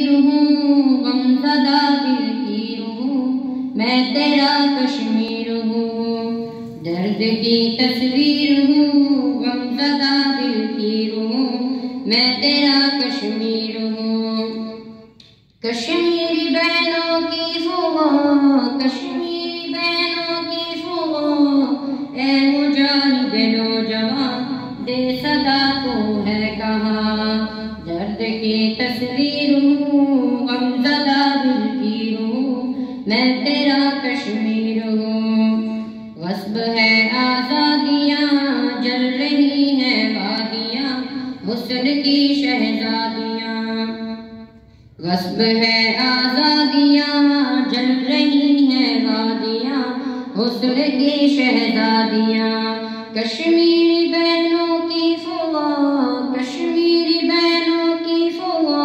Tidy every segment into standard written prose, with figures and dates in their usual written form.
हूँ, गमज़दा दिल की हूँ, मैं तेरा कश्मीर हूँ। दर्द की तस्वीर हूँ, गमज़दा दिल की हूँ, मैं तेरा कश्मीर हूँ। कश्मीरी बहनों की फुआ, कश्मीरी बहनों की फुआ, ए मुजाहिद नौजवान दे सदा तो है कहाँ। दर्द की तस्वीर हूँ, गमज़दा दिल की हूँ, मैं तेरा कश्मीर हूँ। ग़स्ब है आज़ादियाँ, जल रही हैं वादियाँ, हुस्न की शहज़ादियाँ। ग़स्ब है आज़ादियाँ, जल रही हैं वादियाँ, हुस्न की शहज़ादियाँ। कश्मीरी बहनों की फुआ, कश्मीरी बहनों की फुआ,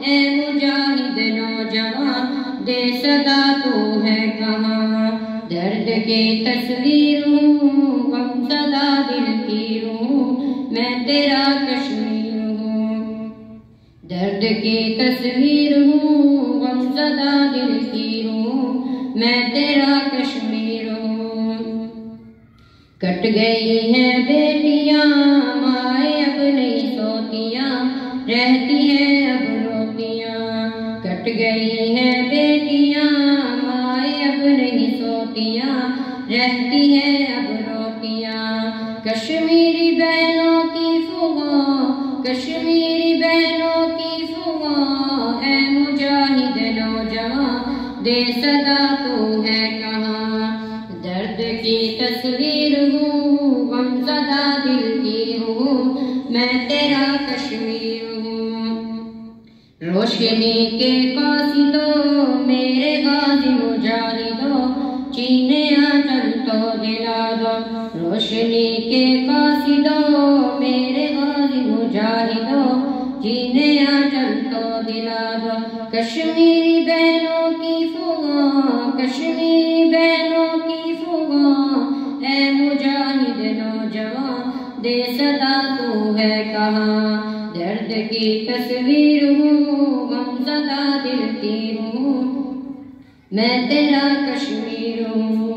ए मुजाहिद नौजवान दे सदा तो है कहाँ। दर्द की तस्वीर हूँ, गमज़दा दिल की हूँ, मैं तेरा कश्मीर हूँ। दर्द की तस्वीर हूँ, गमज़दा दिल की हूँ, मैं तेरा कश्मीर हूँ। कट गई हैं बेटियाँ, माए अब नहीं सोतियाँ, रहती हैं अब रोतियाँ। कट गई हैं बेटियाँ, माए अब नहीं सोतियाँ, रहती हैं अब रोतियाँ। कश्मीरी बहनों की फुआ, कश्मीरी बहनों की फुआ, ए मुजाहिद नौजवान दे सदा तो है कहाँ। दर्द की तस्वीर हूँ, गमज़दा दिल की हूँ, मैं तेरा कश्मीर हूँ। रोशनी के कासिदों मेरे गाज़ी मुजाहिदों, चीने आंचल तो दिला दो। रोशनी के कासिदों मेरे गाज़ी मुजाहिदों, चीने आंचल तो दिला दो। कश्मीरी बहनों की फुआ, कश्मीरी बहनों की फुआ, ए मुजाहिद नौजवान दे सदा तो है कहाँ। दर्द की तस्वीर हूँ, गमज़दा दिल की हूँ, मैं तेरा कश्मीर हूँ।